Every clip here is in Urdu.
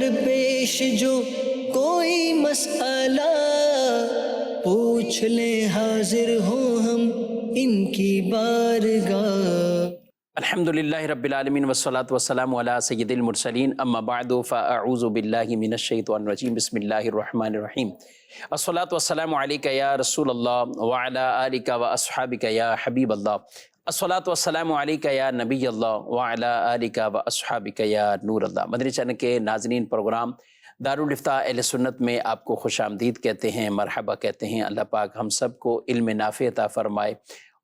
درپیش جو کوئی مسئلہ پوچھ لیں حاضر ہوں ہم ان کی بارگاہ۔ الحمدللہ رب العالمین والصلاة والسلام علی سید المرسلین اما بعد فاعوذ باللہ من الشیطان الرجیم بسم اللہ الرحمن الرحیم الصلاة والسلام علیک یا رسول اللہ وعلی آلک واصحابک یا حبیب اللہ الصلاة والسلام علیک یا نبی اللہ وعلی آلک واصحابک یا نور اللہ۔ مدنی چینل کے ناظرین، پروگرام دارالافتاء اہل سنت میں آپ کو خوش آمدید کہتے ہیں، مرحبا کہتے ہیں۔ اللہ پاک ہم سب کو علم نافع عطا فرمائے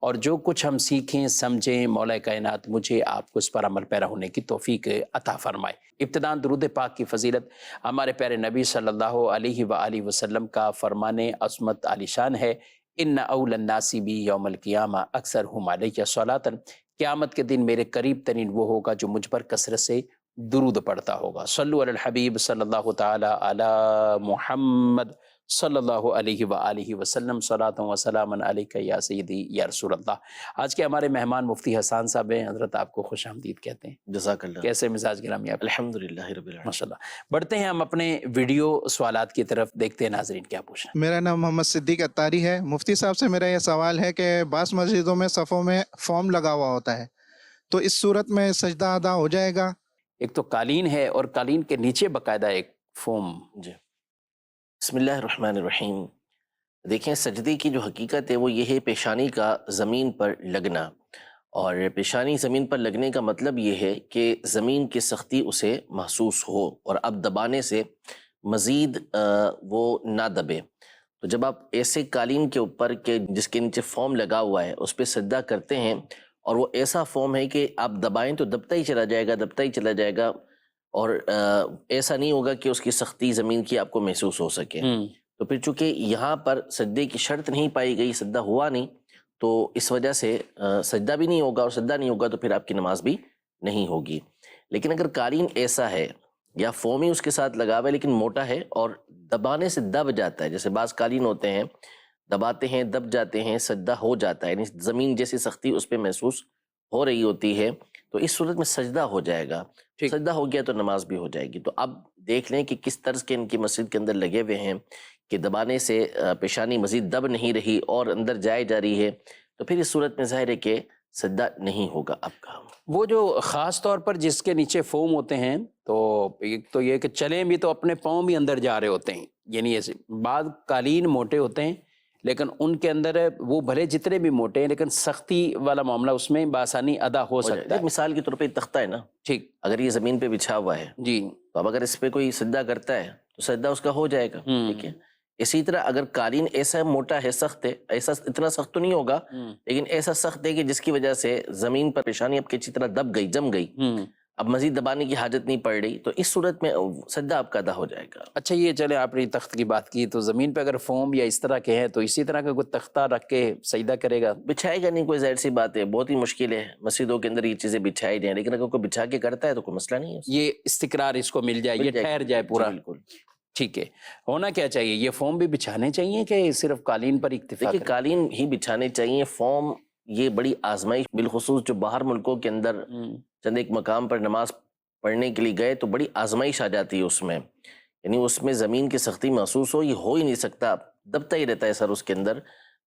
اور جو کچھ ہم سیکھیں سمجھیں، مولا کائنات مجھے آپ کو اس پر عمل پیرا ہونے کی توفیق عطا فرمائے۔ ابتداً درود پاک کی فضیلت ہمارے پیارے نبی صلی اللہ علیہ وآلہ وسلم کا فرمان عظمت عالی شان ہے، ان اول الناس بی یوم القیامہ اکثرہم علیہ صلاۃ، قیامت کے دن میرے قریب ترین وہ ہوگا جو مجھ پر کثرت سے درود پڑھتا ہوگا۔ صلو علی الحبیب صلی اللہ تعالی علی محمد صلی اللہ علیہ وآلہ وسلم، صلاۃ و سلام علیک یا سیدی یا رسول اللہ۔ آج کے ہمارے مہمان مفتی حسان صاحب ہیں، حضرت آپ کو خوش آمدید کہتے ہیں۔ جزاک اللہ۔ کیسے مزاج گرامی آپ؟ الحمدللہ رب العالمین۔ ماشاءاللہ۔ بڑھتے ہیں ہم اپنے ویڈیو سوالات کی طرف، دیکھتے ہیں ناظرین کیا پوچھیں۔ میرا نام محمد صدیق اتاری ہے۔ مفتی صاحب سے میرا یہ سوال ہے کہ بعض مسجدوں میں صفوں میں فوم لگا ہوا ہوتا ہے، تو اس صورت میں سجدہ ادا ہو جائے گا؟ ایک تو قالین ہے اور قالین کے نیچے باقاعدہ ایک فوم۔ جی، بسم اللہ الرحمن الرحیم۔ دیکھیں، سجدے کی جو حقیقت ہے وہ یہ ہے پیشانی کا زمین پر لگنا، اور پیشانی زمین پر لگنے کا مطلب یہ ہے کہ زمین کی سختی اسے محسوس ہو اور اب دبانے سے مزید وہ نہ دبے۔ تو جب آپ ایسے قالین کے اوپر کہ جس کے نیچے فوم لگا ہوا ہے اس پہ سجدہ کرتے ہیں اور وہ ایسا فوم ہے کہ آپ دبائیں تو دبتا ہی چلا جائے گا، دبتا ہی چلا جائے گا، اور ایسا نہیں ہوگا کہ اس کی سختی زمین کی آپ کو محسوس ہو سکے۔ تو پھر چونکہ یہاں پر سجدے کی شرط نہیں پائی گئی، سجدہ ہوا نہیں، تو اس وجہ سے سجدہ بھی نہیں ہوگا، اور سجدہ نہیں ہوگا تو پھر آپ کی نماز بھی نہیں ہوگی۔ لیکن اگر قالین ایسا ہے یا فوم ہی اس کے ساتھ لگا ہوا ہے لیکن موٹا ہے اور دبانے سے دب جاتا ہے، جیسے بعض قالین ہوتے ہیں دباتے ہیں دب جاتے ہیں، سجدہ ہو جاتا ہے، یعنی زمین جیسی سختی اس پہ محسوس ہو رہی ہوتی ہے، تو اس صورت میں سجدہ ہو جائے گا۔ سجدہ ہو گیا تو نماز بھی ہو جائے گی۔ تو اب دیکھ لیں کہ کس طرز کے ان کی مسجد کے اندر لگے ہوئے ہیں کہ دبانے سے پیشانی مزید دب نہیں رہی اور اندر جائے جا رہی ہے، تو پھر اس صورت میں ظاہر ہے کہ سجدہ نہیں ہوگا آپ کا۔ وہ جو خاص طور پر جس کے نیچے فوم ہوتے ہیں، تو ایک تو یہ کہ چلیں بھی تو اپنے پاؤں بھی اندر جا رہے ہوتے ہیں، یعنی ایسے بعض قالین موٹے ہوتے ہیں لیکن ان کے اندر وہ بھلے جتنے بھی موٹے ہیں لیکن سختی والا معاملہ اس میں بآسانی ادا ہو سکتا ہے۔ مثال کے طور پہ تختہ ہے نا، ٹھیک، اگر یہ زمین پہ بچھا ہوا ہے جی، تو اب اگر اس پہ کوئی سجدہ کرتا ہے تو سجدہ اس کا ہو جائے گا، ٹھیک ہے۔ اسی طرح اگر قالین ایسا موٹا ہے، سخت ہے، ایسا اتنا سخت تو نہیں ہوگا لیکن ایسا سخت ہے کہ جس کی وجہ سے زمین پر پیشانی اب کی اچھی طرح دب گئی، جم گئی، اب مزید دبانے کی حاجت نہیں پڑ رہی، تو اس صورت میں سجدہ آپ کا ادا ہو جائے گا۔ اچھا، یہ چلے آپ نے تخت کی بات کی، تو زمین پہ اگر فوم یا اس طرح کے ہیں تو اسی طرح کا کوئی تختہ رکھ کے سجدہ کرے گا؟ بچھائے گا نہیں، کوئی ظاہر سی بات ہے، بہت ہی مشکل ہے مسجدوں کے اندر یہ چیزیں بچھائی جائیں، لیکن اگر کوئی بچھا کے کرتا ہے تو کوئی مسئلہ نہیں ہے۔ یہ استقرار اس کو مل جائے، یہ ٹھہر جائے پورا۔ بالکل ٹھیک ہے، ہونا کیا چاہیے؟ یہ فوم بھی بچھانے چاہیے کہ صرف قالین پر اکتفا دیکھیے، کریں؟ قالین ہی بچھانے چاہیے۔ فوم یہ بڑی آزمائش، بالخصوص جو باہر ملکوں کے اندر چند ایک مقام پر نماز پڑھنے کے لیے گئے تو بڑی آزمائش آ جاتی ہے اس میں، یعنی اس میں زمین کی سختی محسوس ہو، یہ ہو ہی نہیں سکتا، دبتا ہی رہتا ہے سر اس کے اندر۔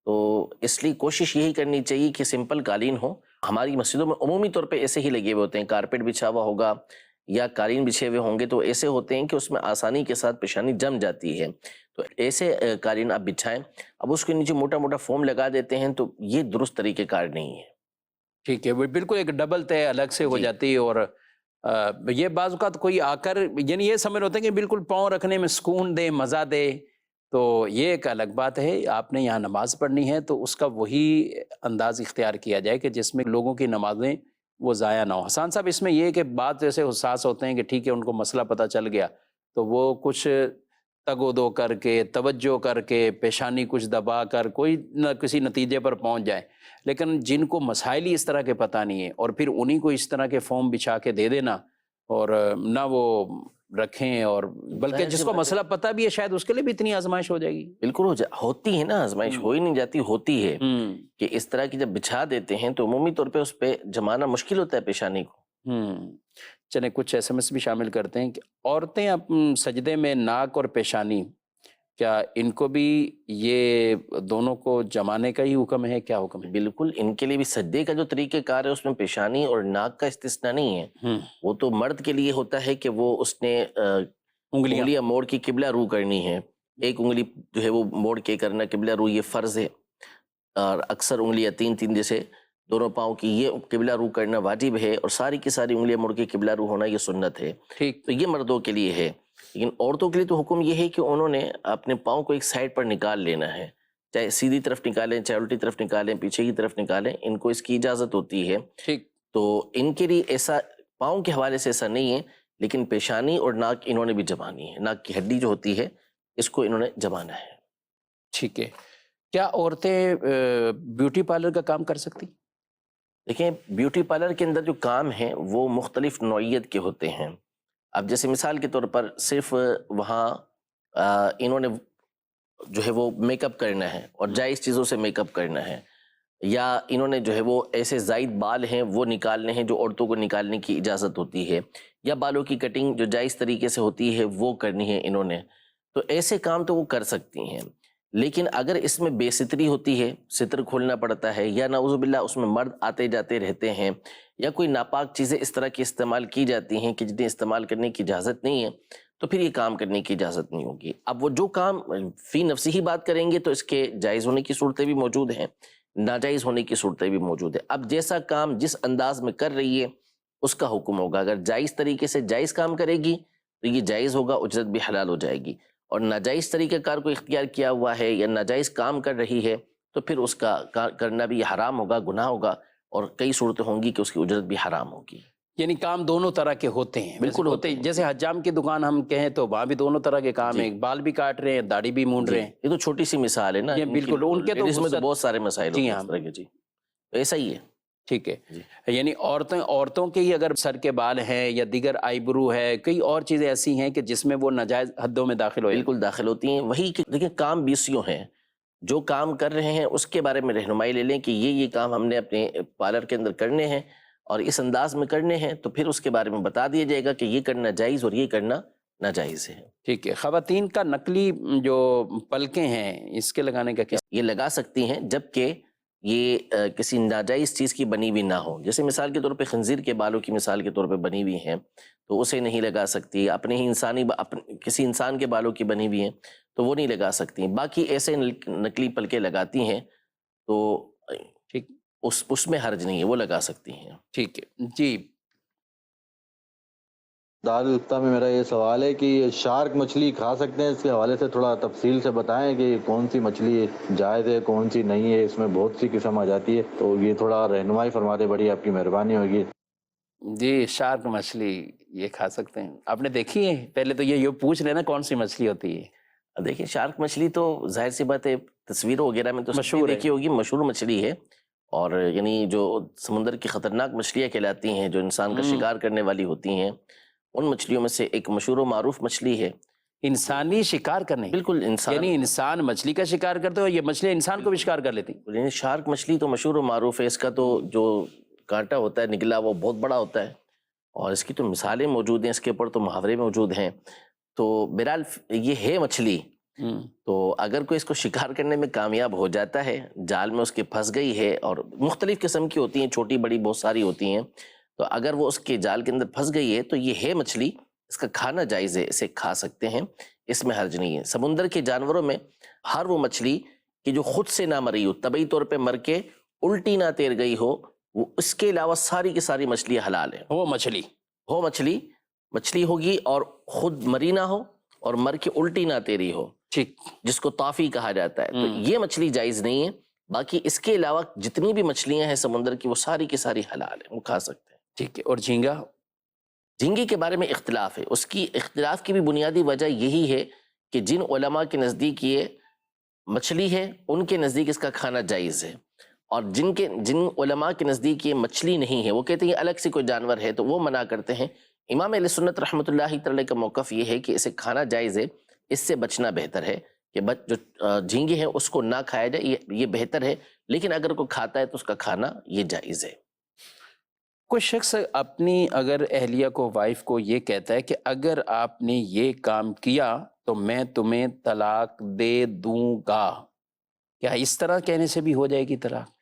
تو اس لیے کوشش یہی کرنی چاہیے کہ سمپل قالین ہو۔ ہماری مسجدوں میں عمومی طور پہ ایسے ہی لگے ہوئے ہوتے ہیں، کارپیٹ بچھا ہوا ہوگا یا قالین بچھے ہوئے ہوں گے تو ایسے ہوتے ہیں کہ اس میں آسانی کے ساتھ پیشانی جم جاتی ہے، تو ایسے قالین آپ بچھائیں۔ اب اس کے نیچے موٹا موٹا فوم لگا دیتے ہیں تو یہ درست طریقہ کار نہیں ہے۔ ٹھیک ہے، وہ بالکل ایک ڈبل طے الگ سے ہو جاتی ہے، اور یہ بعض اوقات کوئی آ کر یعنی یہ سمجھ ہوتے ہیں کہ بالکل پاؤں رکھنے میں سکون دے، مزہ دے، تو یہ ایک الگ بات ہے۔ آپ نے یہاں نماز پڑھنی ہے تو اس کا وہی انداز اختیار کیا جائے کہ جس میں لوگوں کی نمازیں وہ ضائع نہ ہو۔ حسان صاحب، اس میں یہ ہے کہ بعض ایسے حساس ہوتے ہیں کہ ٹھیک ہے ان کو مسئلہ پتہ چل گیا تو وہ کچھ تگ و دو کر کے، توجہ کر کے، پیشانی کچھ دبا کر کوئی نہ کسی نتیجے پر پہنچ جائے، لیکن جن کو مسائل ہی اس طرح کے پتہ نہیں ہے اور پھر انہی کو اس طرح کے فارم بچھا کے دے دینا اور نہ وہ رکھیں، اور بلکہ جس کو مسئلہ پتہ بھی ہے شاید اس کے لیے بھی اتنی آزمائش ہو جائے گی۔ بالکل ہوتی ہے نا آزمائش، ہو ہی نہیں جاتی، ہوتی ہے کہ اس طرح کی جب بچھا دیتے ہیں تو عمومی طور پہ اس پہ جمانا مشکل ہوتا ہے پیشانی کو۔ چلیں کچھ SMS بھی شامل کرتے ہیں کہ عورتیں سجدے میں ناک اور پیشانی، کیا ان کو بھی یہ دونوں کو جمانے کا ہی حکم ہے؟ کیا حکم ہے؟ بالکل، ان کے لیے بھی سجدے کا جو طریقہ کار ہے اس میں پیشانی اور ناک کا استثناء نہیں ہے. وہ تو مرد کے لیے ہوتا ہے کہ وہ اس نے انگلیاں موڑ کے قبلہ رو کرنی ہے. ایک انگلی جو ہے وہ موڑ کے کرنا قبلہ رو، یہ فرض ہے. اور اکثر انگلیاں تین جیسے دونوں پاؤں کی یہ قبلہ رو کرنا واجب ہے، اور ساری کی ساری انگلیاں موڑ کے قبلہ رو ہونا یہ سنت ہے. ٹھیک. تو یہ مردوں کے لیے ہے. لیکن عورتوں کے لیے تو حکم یہ ہے کہ انہوں نے اپنے پاؤں کو ایک سائڈ پر نکال لینا ہے، چاہے سیدھی طرف نکالیں، چاہے الٹی طرف نکالیں، پیچھے کی طرف نکالیں، ان کو اس کی اجازت ہوتی ہے. ٹھیک. تو ان کے لیے ایسا پاؤں کے حوالے سے ایسا نہیں ہے، لیکن پیشانی اور ناک انہوں نے بھی جمانی ہے. ناک کی ہڈی جو ہوتی ہے اس کو انہوں نے جمانا ہے. ٹھیک ہے. کیا عورتیں بیوٹی پارلر کا کام کر سکتی؟ دیکھیں، بیوٹی پارلر کے اندر جو کام ہیں وہ مختلف نوعیت کے ہوتے ہیں. اب جیسے مثال کے طور پر صرف وہاں انہوں نے جو ہے وہ میک اپ کرنا ہے اور جائز چیزوں سے میک اپ کرنا ہے، یا انہوں نے جو ہے وہ ایسے زائد بال ہیں وہ نکالنے ہیں جو عورتوں کو نکالنے کی اجازت ہوتی ہے، یا بالوں کی کٹنگ جو جائز طریقے سے ہوتی ہے وہ کرنی ہے انہوں نے، تو ایسے کام تو وہ کر سکتی ہیں. لیکن اگر اس میں بے ستری ہوتی ہے، ستر کھولنا پڑتا ہے، یا نعوذ باللہ اس میں مرد آتے جاتے رہتے ہیں، یا کوئی ناپاک چیزیں اس طرح کی استعمال کی جاتی ہیں کہ جنہیں استعمال کرنے کی اجازت نہیں ہے، تو پھر یہ کام کرنے کی اجازت نہیں ہوگی. اب وہ جو کام فی نفسی ہی بات کریں گے تو اس کے جائز ہونے کی صورتیں بھی موجود ہیں، ناجائز ہونے کی صورتیں بھی موجود ہیں. اب جیسا کام جس انداز میں کر رہی ہے اس کا حکم ہوگا. اگر جائز طریقے سے جائز کام کرے گی تو یہ جائز ہوگا، اجرت بھی حلال ہو جائے گی. اور ناجائز طریقہ کار کو اختیار کیا ہوا ہے یا ناجائز کام کر رہی ہے تو پھر اس کا کرنا بھی حرام ہوگا، گناہ ہوگا، اور کئی صورتیں ہوں گی کہ اس کی اجرت بھی حرام ہوگی. یعنی کام دونوں طرح کے ہوتے ہیں. بالکل ہوتے ہیں. جیسے حجام کی دکان ہم کہیں تو وہاں بھی دونوں طرح کے کام ہیں، بال بھی کاٹ رہے ہیں، داڑھی بھی مونڈ رہے ہیں. یہ تو چھوٹی سی مثال ہے نا. یہ بالکل ان کے اس میں تو بہت سارے مسائل ہوتے ہیں اس طرح کے. جی ایسا ہی ہے. ٹھیک ہے. یعنی عورتوں کے ہی اگر سر کے بال ہیں یا دیگر آئی برو ہے، کئی اور چیزیں ایسی ہیں کہ جس میں وہ ناجائز حدوں میں داخل ہوئی. بالکل داخل ہوتی ہیں. وہی کہ دیکھیں کام 20 ہیں، جو کام کر رہے ہیں اس کے بارے میں رہنمائی لے لیں کہ یہ کام ہم نے اپنے پارلر کے اندر کرنے ہیں اور اس انداز میں کرنے ہیں، تو پھر اس کے بارے میں بتا دیا جائے گا کہ یہ کرنا جائز اور یہ کرنا ناجائز ہے. ٹھیک ہے. خواتین کا نقلی جو پلکیں ہیں اس کے لگانے کا کیا؟ یہ لگا سکتی ہیں جبکہ یہ کسی ناجائز چیز کی بنی ہوئی نہ ہو. جیسے مثال کے طور پہ خنزیر کے بالوں کی مثال کے طور پہ بنی ہوئی ہیں تو اسے نہیں لگا سکتی. اپنے ہی کسی انسان کے بالوں کی بنی ہوئی ہیں تو وہ نہیں لگا سکتی. باقی ایسے نقلی پلکیں لگاتی ہیں تو ٹھیک، اس میں حرج نہیں ہے، وہ لگا سکتی ہیں. ٹھیک ہے. جی دارالفتہ میں میرا یہ سوال ہے کہ شارک مچھلی کھا سکتے ہیں؟ اس کے حوالے سے تھوڑا تفصیل سے بتائیں کہ کون سی مچھلی جائز ہے، کون سی نہیں ہے. اس میں بہت سی قسم آ جاتی ہے، تو یہ تھوڑا رہنمائی فرما دے، بڑی آپ کی مہربانی ہوگی. جی، شارک مچھلی یہ کھا سکتے ہیں. آپ نے دیکھی ہے؟ پہلے تو یہ پوچھ لینا کون سی مچھلی ہوتی ہے. دیکھیں شارک مچھلی تو ظاہر سی بات ہے تصویروں وغیرہ میں تو مشہور دیکھی ہوگی، مشہور مچھلی ہے. اور یعنی جو سمندر کی خطرناک مچھلیاں کہلاتی ہیں، جو انسان کا شکار کرنے والی ہوتی ہیں، ان مچھلیوں میں سے ایک مشہور و معروف مچھلی ہے. انسانی شکار کرنے؟ بالکل انسان، یعنی انسان مچھلی کا شکار کرتے ہو، یہ مچھلی انسان کو بھی شکار کر لیتی؟ یعنی شارک مچھلی تو مشہور و معروف ہے. اس کا تو جو کانٹا ہوتا ہے نگلا وہ بہت بڑا ہوتا ہے، اور اس کی تو مثالیں موجود ہیں، اس کے اوپر تو محاورے موجود ہیں. تو بہرحال یہ ہے مچھلی. تو اگر کوئی اس کو شکار کرنے میں کامیاب ہو جاتا ہے، جال میں اس کے پھنس گئی ہے، اور مختلف قسم کی ہوتی ہیں، چھوٹی بڑی بہت ساری ہوتی ہیں، تو اگر وہ اس کے جال کے اندر پھنس گئی ہے تو یہ ہے مچھلی، اس کا کھانا جائز ہے، اسے کھا سکتے ہیں، اس میں حرج نہیں ہے. سمندر کے جانوروں میں ہر وہ مچھلی کہ جو خود سے نہ مری ہو، طبعی طور پہ مر کے الٹی نہ تیر گئی ہو، وہ اس کے علاوہ ساری کی ساری مچھلیاں حلال ہیں. وہ مچھلی ہوگی اور خود مری نہ ہو اور مر کے الٹی نہ تیری ہو، ٹھیک، جس کو طافی کہا جاتا ہے، تو یہ مچھلی جائز نہیں ہے. باقی اس کے علاوہ جتنی بھی مچھلیاں ہیں سمندر کی وہ ساری کی ساری حلال ہیں، وہ کھا سکتے ہیں. ٹھیک ہے. اور جھینگا؟ جھینگے کے بارے میں اختلاف ہے. اس کی اختلاف کی بھی بنیادی وجہ یہی ہے کہ جن علماء کے نزدیک یہ مچھلی ہے ان کے نزدیک اس کا کھانا جائز ہے، اور جن علماء کے نزدیک یہ مچھلی نہیں ہے، وہ کہتے ہیں یہ الگ سے کوئی جانور ہے، تو وہ منع کرتے ہیں. امام اہل سنت رحمۃ اللہ تعالی کا موقف یہ ہے کہ اسے کھانا جائز ہے، اس سے بچنا بہتر ہے کہ جو جھینگے ہیں اس کو نہ کھایا جائے، یہ بہتر ہے. لیکن اگر کوئی کھاتا ہے تو اس کا کھانا یہ جائز ہے. کوئی شخص اپنی اگر اہلیہ کو، وائف کو یہ کہتا ہے کہ اگر آپ نے یہ کام کیا تو میں تمہیں طلاق دے دوں گا، کیا اس طرح کہنے سے بھی ہو جائے گی طلاق؟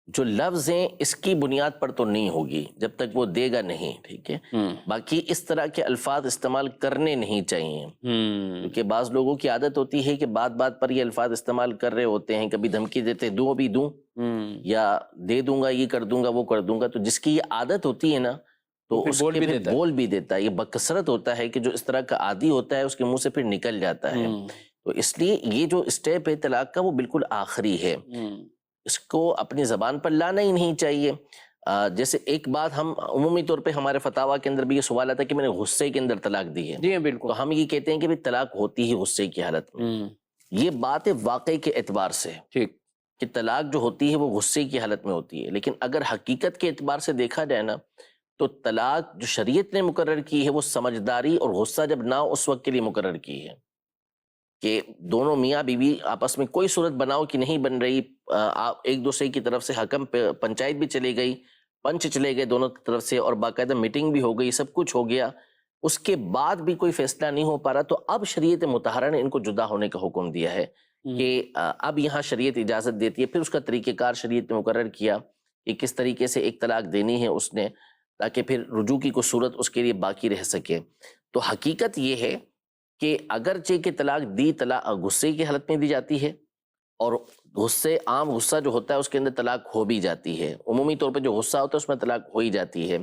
جو لفظ ہیں اس کی بنیاد پر تو نہیں ہوگی جب تک وہ دے گا نہیں، ٹھیک ہے. باقی اس طرح کے الفاظ استعمال کرنے نہیں چاہیے، کیونکہ بعض لوگوں کی عادت ہوتی ہے کہ بات بات پر یہ الفاظ استعمال کر رہے ہوتے ہیں، کبھی دھمکی دیتے دوں ابھی دوں، یا دے دوں گا، یہ کر دوں گا، وہ کر دوں گا. تو جس کی یہ عادت ہوتی ہے نا تو پھر اس بول کے بھی پھر دیتا ہے۔ بول بھی دیتا ہے. یہ بکثرت ہوتا ہے کہ جو اس طرح کا عادی ہوتا ہے اس کے منہ سے پھر نکل جاتا ہے. تو اس لیے یہ جو اسٹیپ ہے طلاق کا وہ بالکل آخری ہے، اس کو اپنی زبان پر لانا ہی نہیں چاہیے. جیسے ایک بات ہم عمومی طور پہ ہمارے فتاویٰ کے اندر بھی یہ سوال آتا ہے کہ میں نے غصے کے اندر طلاق دی ہے، جی ہاں بالکل. تو ہم یہ کہتے ہیں کہ بھی طلاق ہوتی ہی غصے کی حالت میں. یہ بات ہے واقعے کے اعتبار سے ٹھیک. کہ طلاق جو ہوتی ہے وہ غصے کی حالت میں ہوتی ہے، لیکن اگر حقیقت کے اعتبار سے دیکھا جائے نا تو طلاق جو شریعت نے مقرر کی ہے وہ سمجھداری اور غصہ جب نہ ہو اس وقت کے لیے مقرر کی ہے کہ دونوں میاں بیوی آپس میں کوئی صورت بناؤ کی نہیں بن رہی، ایک دوسرے کی طرف سے حکم پنچایت بھی چلی گئی، پنچ چلے گئے دونوں طرف سے، اور باقاعدہ میٹنگ بھی ہو گئی، سب کچھ ہو گیا، اس کے بعد بھی کوئی فیصلہ نہیں ہو پا رہا، تو اب شریعت مطہرہ نے ان کو جدا ہونے کا حکم دیا ہے کہ اب یہاں شریعت اجازت دیتی ہے. پھر اس کا طریقہ کار شریعت نے مقرر کیا کہ کس طریقے سے ایک طلاق دینی ہے اس نے، تاکہ پھر رجوع کی کوئی صورت اس کے لیے باقی رہ سکے. تو حقیقت یہ ہے کہ اگرچہ کہ طلاق دی طلاق غصے کی حالت میں دی جاتی ہے، اور غصے عام غصہ جو ہوتا ہے اس کے اندر طلاق ہو بھی جاتی ہے، عمومی طور پہ جو غصہ ہوتا ہے اس میں طلاق ہو ہی جاتی ہے،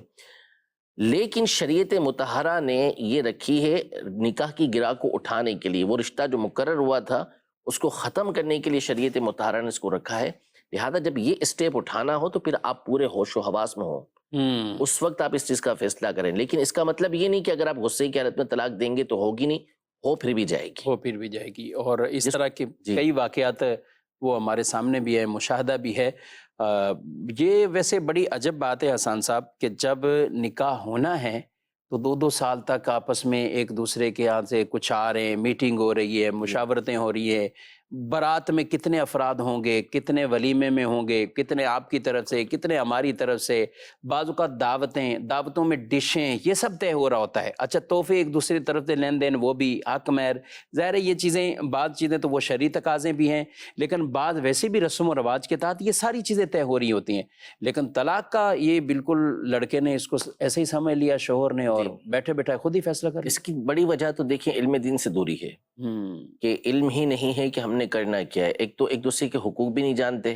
لیکن شریعت مطہرہ نے یہ رکھی ہے نکاح کی گرہ کو اٹھانے کے لیے، وہ رشتہ جو مقرر ہوا تھا اس کو ختم کرنے کے لیے شریعت مطہرہ نے اس کو رکھا ہے. لہذا جب یہ اسٹیپ اٹھانا ہو تو پھر آپ پورے ہوش و حواس میں ہوں، اس وقت آپ اس چیز کا فیصلہ کریں. لیکن اس کا مطلب یہ نہیں کہ اگر آپ غصے کی حالت میں طلاق دیں گے تو ہوگی نہیں، ہو پھر بھی جائے گی. ہو پھر بھی جائے گی. اور اس طرح کے جی. کئی واقعات وہ ہمارے سامنے بھی ہے، مشاہدہ بھی ہے. یہ ویسے بڑی عجب بات ہے حسان صاحب کہ جب نکاح ہونا ہے تو 2 سال تک آپس میں ایک دوسرے کے یہاں سے کچھ آ رہے ہیں، میٹنگ ہو رہی ہے، مشاورتیں ہو رہی ہے، بارات میں کتنے افراد ہوں گے، کتنے ولیمے میں ہوں گے، کتنے آپ کی طرف سے، کتنے ہماری طرف سے، بعض اوقات دعوتوں میں ڈشیں، یہ سب طے ہو رہا ہوتا ہے. اچھا تحفے ایک دوسری طرف سے لین دین، وہ بھی حق مہر، ظاہر ہے یہ چیزیں، بعض چیزیں تو وہ شرعی تقاضے بھی ہیں، لیکن بعض ویسے بھی رسم و رواج کے تحت یہ ساری چیزیں طے ہو رہی ہوتی ہیں. لیکن طلاق کا یہ بالکل لڑکے نے اس کو ایسے ہی سمجھ لیا، شوہر نے، اور بیٹھے بیٹھے خود ہی فیصلہ کر لیا. اس کی بڑی وجہ تو دیکھیں علم دین سے دوری ہے، کہ علم ہی نہیں ہے کہ ہم نے کرنا کیا ہے. ایک تو ایک دوسرے کے حقوق بھی نہیں جانتے،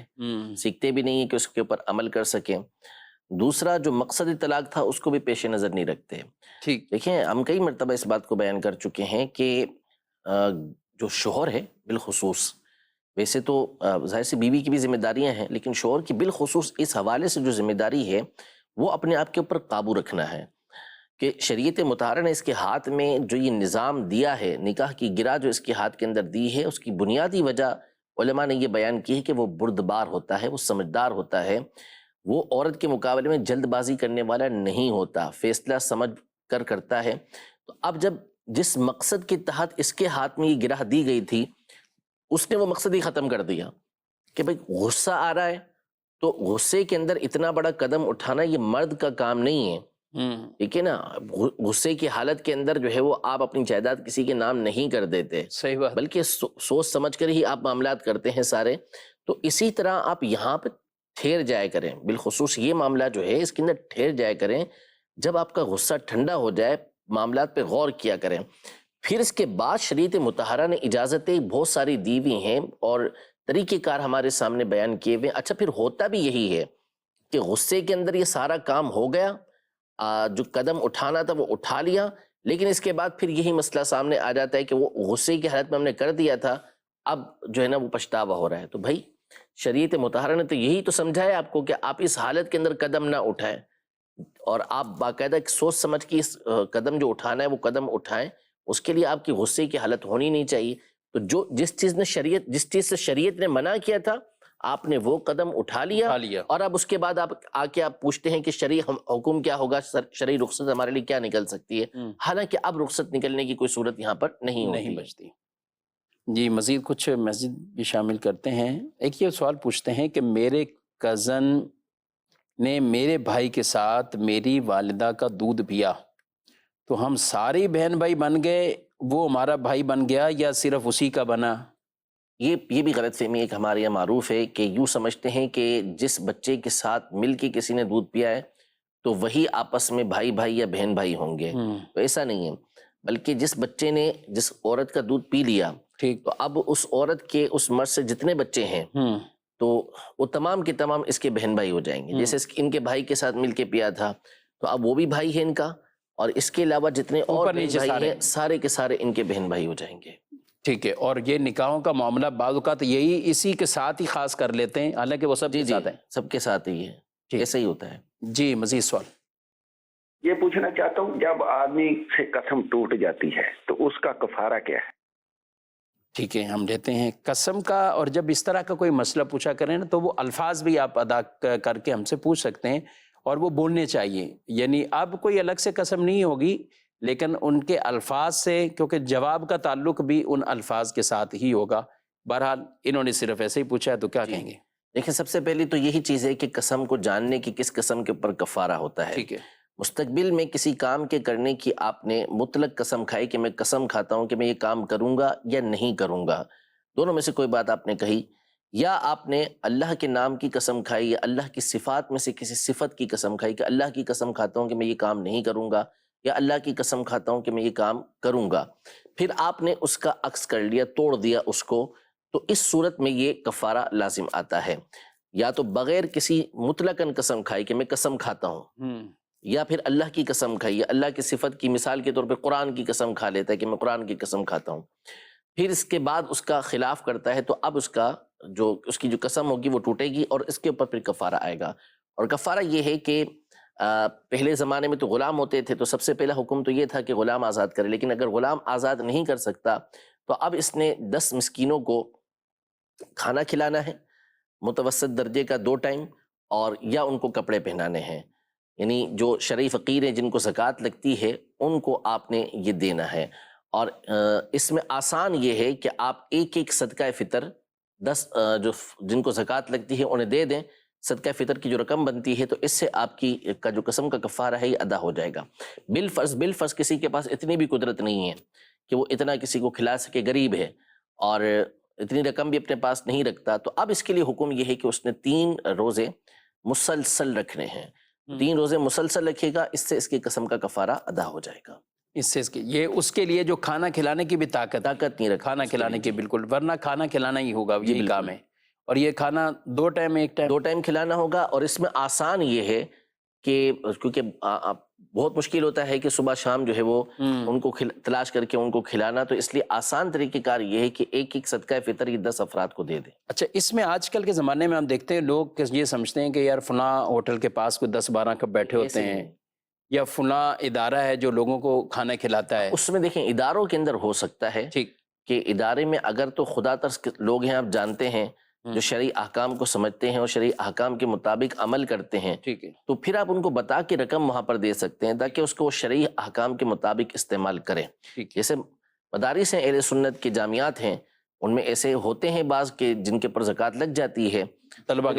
سیکھتے بھی نہیں ہیں کہ اس کے اوپر عمل کر سکیں. دوسرا جو مقصد طلاق تھا اس کو بھی پیش نظر نہیں رکھتے. ٹھیک. دیکھیں ہم کئی مرتبہ اس بات کو بیان کر چکے ہیں کہ جو شوہر ہے بالخصوص، ویسے تو ظاہر سے بیوی کی بھی ذمہ داریاں ہیں، لیکن شوہر کی بالخصوص اس حوالے سے جو ذمہ داری ہے وہ اپنے آپ کے اوپر قابو رکھنا ہے کہ شریعت مطہرہ نے اس کے ہاتھ میں جو یہ نظام دیا ہے، نکاح کی گرہ جو اس کے ہاتھ کے اندر دی ہے، اس کی بنیادی وجہ علماء نے یہ بیان کی ہے کہ وہ بردبار ہوتا ہے، وہ سمجھدار ہوتا ہے، وہ عورت کے مقابلے میں جلد بازی کرنے والا نہیں ہوتا، فیصلہ سمجھ کر کرتا ہے. تو اب جب جس مقصد کے تحت اس کے ہاتھ میں یہ گرہ دی گئی تھی اس نے وہ مقصد ہی ختم کر دیا کہ بھئی غصہ آ رہا ہے تو غصے کے اندر اتنا بڑا قدم اٹھانا یہ مرد کا کام نہیں ہے. ٹھیک ہے نا، غصے کی حالت کے اندر جو ہے وہ آپ اپنی جائیداد کسی کے نام نہیں کر دیتے، صحیح بات، بلکہ سوچ سمجھ کر ہی آپ معاملات کرتے ہیں سارے. تو اسی طرح آپ یہاں پہ ٹھہر جائے کریں، بالخصوص یہ معاملہ جو ہے اس کے اندر ٹھہر جائے کریں. جب آپ کا غصہ ٹھنڈا ہو جائے معاملات پہ غور کیا کریں. پھر اس کے بعد شریعت مطہرہ نے اجازتیں بہت ساری دی ہوئی ہیں اور طریقہ کار ہمارے سامنے بیان کیے ہوئے. اچھا پھر ہوتا بھی یہی ہے کہ غصے کے اندر یہ سارا کام ہو گیا، جو قدم اٹھانا تھا وہ اٹھا لیا، لیکن اس کے بعد پھر یہی مسئلہ سامنے آ جاتا ہے کہ وہ غصے کی حالت میں ہم نے کر دیا تھا، اب جو ہے نا وہ پچھتاوا ہو رہا ہے. تو بھائی شریعت مطہرہ نے تو یہی تو سمجھا ہے آپ کو کہ آپ اس حالت کے اندر قدم نہ اٹھائیں، اور آپ باقاعدہ ایک سوچ سمجھ کے اس قدم جو اٹھانا ہے وہ قدم اٹھائیں. اس کے لیے آپ کی غصے کی حالت ہونی نہیں چاہیے. تو جس چیز سے شریعت نے منع کیا تھا آپ نے وہ قدم اٹھا لیا، اور اب اس کے بعد آپ آ کے آپ پوچھتے ہیں کہ شرعی حکم کیا ہوگا، شرعی رخصت ہمارے لیے کیا نکل سکتی ہے، حالانکہ اب رخصت نکلنے کی کوئی صورت یہاں پر نہیں بچتی. جی مزید کچھ میسج بھی شامل کرتے ہیں. ایک یہ سوال پوچھتے ہیں کہ میرے کزن نے میرے بھائی کے ساتھ میری والدہ کا دودھ پیا تو ہم سارے بہن بھائی بن گئے، وہ ہمارا بھائی بن گیا یا صرف اسی کا بنا؟ یہ بھی غلط فہمی ایک ہمارے یہاں معروف ہے کہ یوں سمجھتے ہیں کہ جس بچے کے ساتھ مل کے کسی نے دودھ پیا ہے تو وہی آپس میں بھائی بھائی یا بہن بھائی ہوں گے. تو ایسا نہیں ہے، بلکہ جس بچے نے جس عورت کا دودھ پی لیا ٹھیک. تو اب اس عورت کے اس مرد سے جتنے بچے ہیں تو وہ تمام کے تمام اس کے بہن بھائی ہو جائیں گے. جیسے ان کے بھائی کے ساتھ مل کے پیا تھا تو اب وہ بھی بھائی ہے ان کا، اور اس کے علاوہ جتنے اور بہن بھائی ہیں سارے کے سارے ان کے بہن بھائی ہو جائیں گے. ٹھیک ہے. اور یہ نکاحوں کا معاملہ بعض اوقات یہی اسی کے ساتھ ہی خاص کر لیتے ہیں، حالانکہ وہ سب کے ساتھ ہے. سب کے ساتھ ہی ہے، ایسا ہی ہوتا ہے. جی مزید سوال. یہ پوچھنا چاہتا ہوں، جب آدمی سے قسم ٹوٹ جاتی ہے تو اس کا کفارہ کیا ہے؟ ٹھیک ہے، ہم لیتے ہیں قسم کا. اور جب اس طرح کا کوئی مسئلہ پوچھا کریں نا تو وہ الفاظ بھی آپ ادا کر کے ہم سے پوچھ سکتے ہیں اور وہ بولنے چاہیے. یعنی اب کوئی الگ سے قسم نہیں ہوگی لیکن ان کے الفاظ سے، کیونکہ جواب کا تعلق بھی ان الفاظ کے ساتھ ہی ہوگا. بہرحال انہوں نے صرف ایسے ہی پوچھا ہے تو کیا کہیں گے؟ دیکھیں، سب سے پہلی تو یہی چیز ہے کہ قسم کو جاننے کی کس قسم کے اوپر کفارہ ہوتا ہے. ٹھیک ہے. مستقبل میں کسی کام کے کرنے کی آپ نے مطلق قسم کھائی کہ میں قسم کھاتا ہوں کہ میں یہ کام کروں گا یا نہیں کروں گا، دونوں میں سے کوئی بات آپ نے کہی، یا آپ نے اللہ کے نام کی قسم کھائی یا اللہ کی صفات میں سے کسی صفت کی قسم کھائی کہ اللہ کی قسم کھاتا ہوں کہ میں یہ کام نہیں کروں گا، یا اللہ کی قسم کھاتا ہوں کہ میں یہ کام کروں گا، پھر آپ نے اس کا عکس کر لیا، توڑ دیا اس کو، تو اس صورت میں یہ کفارہ لازم آتا ہے. یا تو بغیر کسی مطلقاً قسم کھائی کہ میں قسم کھاتا ہوں، یا پھر اللہ کی قسم کھائی، یا اللہ کی صفت کی مثال کے طور پہ قرآن کی قسم کھا لیتا ہے کہ میں قرآن کی قسم کھاتا ہوں، پھر اس کے بعد اس کا خلاف کرتا ہے تو اب اس کی جو قسم ہوگی وہ ٹوٹے گی اور اس کے اوپر پھر کفارہ آئے گا. اور کفارہ یہ ہے کہ پہلے زمانے میں تو غلام ہوتے تھے تو سب سے پہلا حکم تو یہ تھا کہ غلام آزاد کرے، لیکن اگر غلام آزاد نہیں کر سکتا تو اب اس نے 10 مسکینوں کو کھانا کھلانا ہے متوسط درجے کا 2 ٹائم، اور یا ان کو کپڑے پہنانے ہیں. یعنی جو شرعی فقیر ہیں جن کو زکوٰۃ لگتی ہے ان کو آپ نے یہ دینا ہے. اور اس میں آسان یہ ہے کہ آپ ایک ایک صدقہ فطر 10 جن کو زکوٰۃ لگتی ہے انہیں دے دیں. صدقہ فطر کی جو رقم بنتی ہے تو اس سے آپ کی کا جو قسم کا کفارہ ہے یہ ادا ہو جائے گا. بالفرض کسی کے پاس اتنی بھی قدرت نہیں ہے کہ وہ اتنا کسی کو کھلا سکے، غریب ہے اور اتنی رقم بھی اپنے پاس نہیں رکھتا، تو اب اس کے لیے حکم یہ ہے کہ اس نے 3 روزے مسلسل رکھنے ہیں. 3 روزے مسلسل رکھے گا، اس سے اس کی قسم کا کفارہ ادا ہو جائے گا. اس سے یہ اس کے لیے جو کھانا کھلانے کی بھی طاقت نہیں رکھا، کھانا کھلانے کی بالکل، ورنہ کھانا کھلانا ہی ہوگا، یہی کام ہے. اور یہ کھانا 2 ٹائم 2 ٹائم کھلانا ہوگا. اور اس میں آسان یہ ہے کہ کیونکہ بہت مشکل ہوتا ہے کہ صبح شام جو ہے وہ ان کو تلاش کر کے ان کو کھلانا، تو اس لیے آسان طریقہ کار یہ ہے کہ ایک ایک صدقہ فطر یہ 10 افراد کو دے دیں. اچھا، اس میں آج کل کے زمانے میں ہم دیکھتے ہیں لوگ یہ سمجھتے ہیں کہ یار فلاں ہوٹل کے پاس کوئی 10-12 کپ بیٹھے ہوتے ہیں، یا فلاں ادارہ ہے جو لوگوں کو کھانا کھلاتا ہے. اس میں دیکھیں اداروں کے اندر ہو سکتا ہے کہ ادارے میں اگر تو خدا ترس لوگ ہیں، آپ جانتے ہیں، جو شرعی احکام کو سمجھتے ہیں اور شرعی احکام کے مطابق عمل کرتے ہیں، تو پھر آپ ان کو بتا کے رقم وہاں پر دے سکتے ہیں تاکہ اس کو وہ شرعی احکام کے مطابق استعمال کریں. جیسے مدارس ہیں، اہل سنت کے جامعات ہیں، ان میں ایسے ہوتے ہیں بعض کے جن کے پر زکوٰۃ لگ جاتی ہے طلباء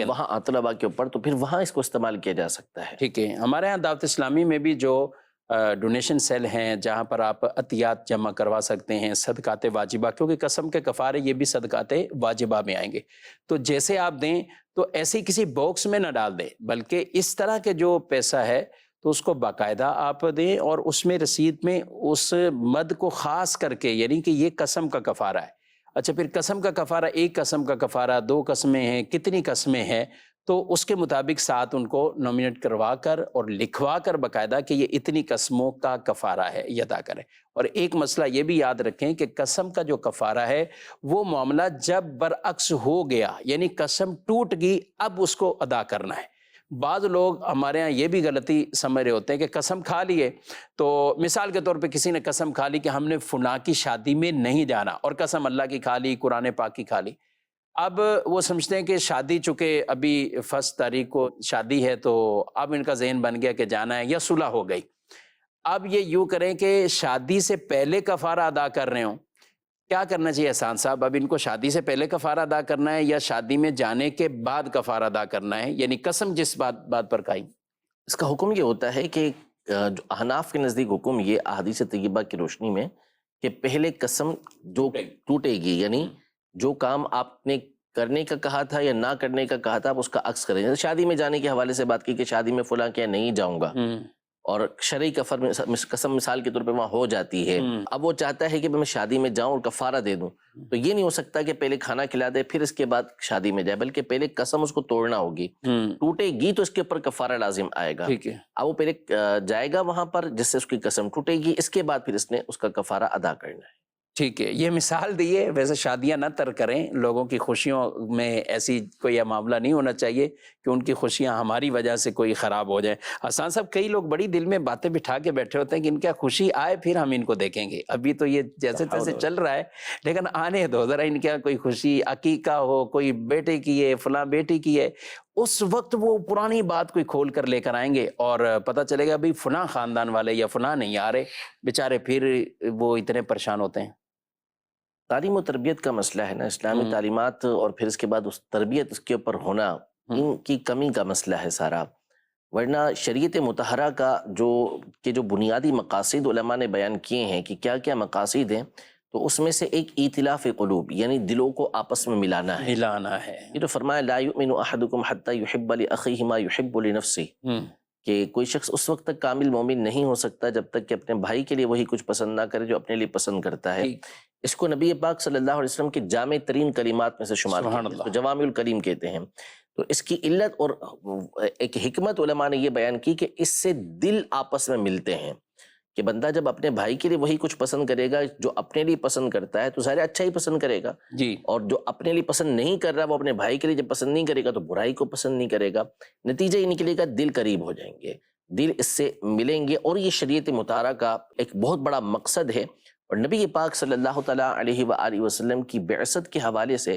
کے اوپر، تو پھر وہاں اس کو استعمال کیا جا سکتا ہے. ٹھیک ہے. ہمارے ہاں دعوت اسلامی میں بھی جو ڈونیشن سیل ہیں جہاں پر آپ عطیات جمع کروا سکتے ہیں، صدقات واجبہ، کیونکہ قسم کے کفارے یہ بھی صدقات واجبہ میں آئیں گے، تو جیسے آپ دیں تو ایسے کسی باکس میں نہ ڈال دیں، بلکہ اس طرح کے جو پیسہ ہے تو اس کو باقاعدہ آپ دیں، اور اس میں رسید میں اس مد کو خاص کر کے، یعنی کہ یہ قسم کا کفارہ ہے. اچھا، پھر قسم کا کفارہ، 1 قسم کا کفارہ، 2 قسمیں ہیں، کتنی قسمیں ہیں، تو اس کے مطابق ساتھ ان کو نومینیٹ کروا کر اور لکھوا کر باقاعدہ کہ یہ اتنی قسموں کا کفارہ ہے یہ ادا کریں. اور ایک مسئلہ یہ بھی یاد رکھیں کہ قسم کا جو کفارہ ہے وہ معاملہ جب برعکس ہو گیا، یعنی قسم ٹوٹ گئی، اب اس کو ادا کرنا ہے. بعض لوگ ہمارے ہاں یہ بھی غلطی سمجھ رہے ہوتے ہیں کہ قسم کھا لیے، تو مثال کے طور پہ کسی نے قسم کھا لی کہ ہم نے فلاں کی شادی میں نہیں جانا، اور قسم اللہ کی کھا لی، قرآن پاک کی کھا لی. اب وہ سمجھتے ہیں کہ شادی چونکہ ابھی 1 تاریخ کو شادی ہے تو اب ان کا ذہن بن گیا کہ جانا ہے، یا صلح ہو گئی. اب یہ یوں کریں کہ شادی سے پہلے کفارہ ادا کر رہے ہوں، کیا کرنا چاہیے احسان صاحب؟ اب ان کو شادی سے پہلے کفارہ ادا کرنا ہے یا شادی میں جانے کے بعد کفارہ ادا کرنا ہے؟ یعنی قسم جس بات پر قائم؟ اس کا حکم یہ ہوتا ہے کہ جو احناف کے نزدیک حکم یہ احادیث طیبہ کی روشنی میں کہ پہلے قسم جو ٹوٹے گی، یعنی جو کام آپ نے کرنے کا کہا تھا یا نہ کرنے کا کہا تھا آپ اس کا عکس کریں. جیسے شادی میں جانے کے حوالے سے بات کی کہ شادی میں فلاں کیا نہیں جاؤں گا، اور شرعی قسم مثال کے طور پہ وہاں ہو جاتی ہے. اب وہ چاہتا ہے کہ میں شادی میں جاؤں اور کفارہ دے دوں، تو یہ نہیں ہو سکتا کہ پہلے کھانا کھلا دے پھر اس کے بعد شادی میں جائے، بلکہ پہلے قسم اس کو توڑنا ہوگی. ٹوٹے گی تو اس کے اوپر کفارہ لازم آئے گا. ٹھیک ہے. اب وہ پہلے جائے گا وہاں پر جس سے اس کی قسم ٹوٹے گی، اس کے بعد پھر اس نے اس کا کفارہ ادا کرنا ہے. ٹھیک ہے. یہ مثال دی ہے. ویسے شادیاں نہ ترک کریں، لوگوں کی خوشیوں میں ایسی کوئی معاملہ نہیں ہونا چاہیے کہ ان کی خوشیاں ہماری وجہ سے کوئی خراب ہو جائیں. حسان صاحب، کئی لوگ بڑی دل میں باتیں بٹھا کے بیٹھے ہوتے ہیں کہ ان کا خوشی آئے پھر ہم ان کو دیکھیں گے. ابھی تو یہ جیسے تیسے چل رہا ہے، لیکن آنے دو ذرا. ان کا کوئی خوشی عقیقہ ہو، کوئی بیٹے کی ہے، فلاں بیٹی کی ہے، اس وقت وہ پرانی بات کوئی کھول کر لے کر آئیں گے اور پتہ چلے گا بھئی فلاں خاندان والے یا فلاں نہیں آ رہے، بیچارے پھر وہ اتنے پریشان ہوتے ہیں. تعلیم و تربیت کا مسئلہ ہے نا، اسلامی تعلیمات اور پھر اس کے بعد اس تربیت اس کے اوپر ہونا، ان کی کمی کا مسئلہ ہے سارا. ورنہ شریعت مطہرہ کا جو بنیادی مقاصد علماء نے بیان کیے ہیں کہ کیا کیا مقاصد ہیں، تو اس میں سے ایک ایتلاف قلوب، یعنی دلوں کو آپس میں ملانا ہے. یہ جو فرمایا لا یؤمن احدکم حتی یحب لاخیہ ما یحب لنفسہ، کہ کوئی شخص اس وقت تک کامل مومن نہیں ہو سکتا جب تک کہ اپنے بھائی کے لیے وہی کچھ پسند نہ کرے جو اپنے لیے پسند کرتا ہے. اس کو نبی پاک صلی اللہ علیہ وسلم کے جامع ترین کلمات میں سے شمار کیا ہے، اس کو جوامع الکلیم کہتے ہیں. تو اس کی علت اور ایک حکمت علماء نے یہ بیان کی کہ اس سے دل آپس میں ملتے ہیں، کہ بندہ جب اپنے بھائی کے لیے وہی کچھ پسند کرے گا جو اپنے لیے پسند کرتا ہے تو ظاہر اچھا ہی پسند کرے گا جی، اور جو اپنے لیے پسند نہیں کر رہا وہ اپنے بھائی کے لیے جب پسند نہیں کرے گا تو برائی کو پسند نہیں کرے گا. نتیجہ یہ نکلے گا دل قریب ہو جائیں گے، دل اس سے ملیں گے. اور یہ شریعت مطہرہ کا ایک بہت بڑا مقصد ہے. اور نبی پاک صلی اللہ تعالیٰ علیہ وآلہ وسلم کی بعثت کے حوالے سے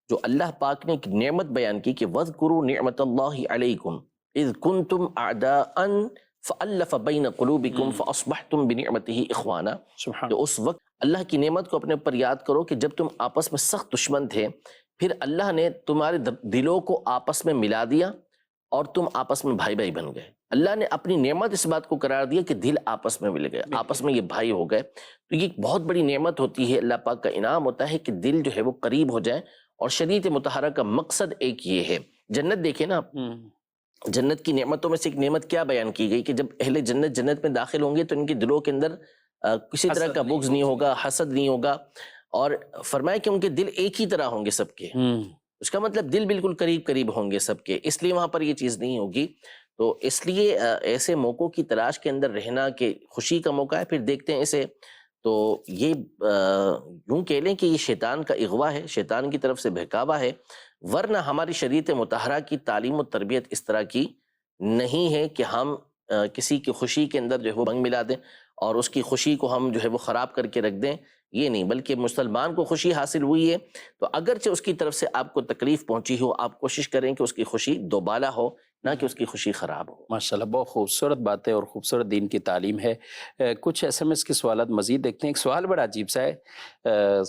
جو اللہ پاک نے ایک نعمت بیان کی کہ وَاذْكُرُوا نِعْمَةَ اللَّهِ عَلَيْكُمْ إِذْ كُنْتُمْ أَعْدَاءً فَأَلَّفَ بَيْنَ قُلُوبِكُمْ فَأَصْبَحْتُمْ بِنِعْمَتِهِ إِخْوَانًا. تو اس وقت اللہ کی نعمت کو اپنے اوپر یاد کرو کہ جب تم آپس میں سخت دشمن تھے، پھر اللہ نے تمہارے دلوں کو آپس میں ملا دیا اور تم آپس میں بھائی بھائی بن گئے. اللہ نے اپنی نعمت اس بات کو قرار دیا کہ دل آپس میں مل گئے، آپس میں یہ بھائی ہو گئے. تو یہ ایک بہت بڑی نعمت ہوتی ہے، اللہ پاک کا انعام ہوتا ہے کہ دل جو ہے وہ قریب ہو جائے. اور شریعت مطہرہ کا مقصد ایک یہ ہے. جنت دیکھیں نا آپ، جنت کی نعمتوں میں سے ایک نعمت کیا بیان کی گئی کہ جب اہل جنت میں داخل ہوں گے تو ان کے دلوں کے اندر کسی طرح کا بغض نہیں ہوگا، حسد نہیں ہوگا. اور فرمایا کہ ان کے دل ایک ہی طرح ہوں گے سب کے. اس کا مطلب دل بالکل قریب ہوں گے سب کے، اس لیے وہاں پر یہ چیز نہیں ہوگی. تو اس لیے ایسے موقعوں کی تلاش کے اندر رہنا کہ خوشی کا موقع ہے پھر دیکھتے ہیں اسے، تو یہ یوں کہہ لیں کہ یہ شیطان کا اغوا ہے، شیطان کی طرف سے بہکاوا ہے. ورنہ ہماری شریعت مطہرہ کی تعلیم و تربیت اس طرح کی نہیں ہے کہ ہم کسی کی خوشی کے اندر جو ہے وہ بنگ ملا دیں اور اس کی خوشی کو ہم جو ہے وہ خراب کر کے رکھ دیں. یہ نہیں، بلکہ مسلمان کو خوشی حاصل ہوئی ہے تو اگرچہ اس کی طرف سے آپ کو تکلیف پہنچی ہو، آپ کوشش کریں کہ اس کی خوشی دوبالا ہو، نہ کہ اس کی خوشی خراب ہو. ماشاءاللہ، بہت خوبصورت باتیں اور خوبصورت دین کی تعلیم ہے. کچھ SMS کے سوالات مزید دیکھتے ہیں. ایک سوال بڑا عجیب سا ہے.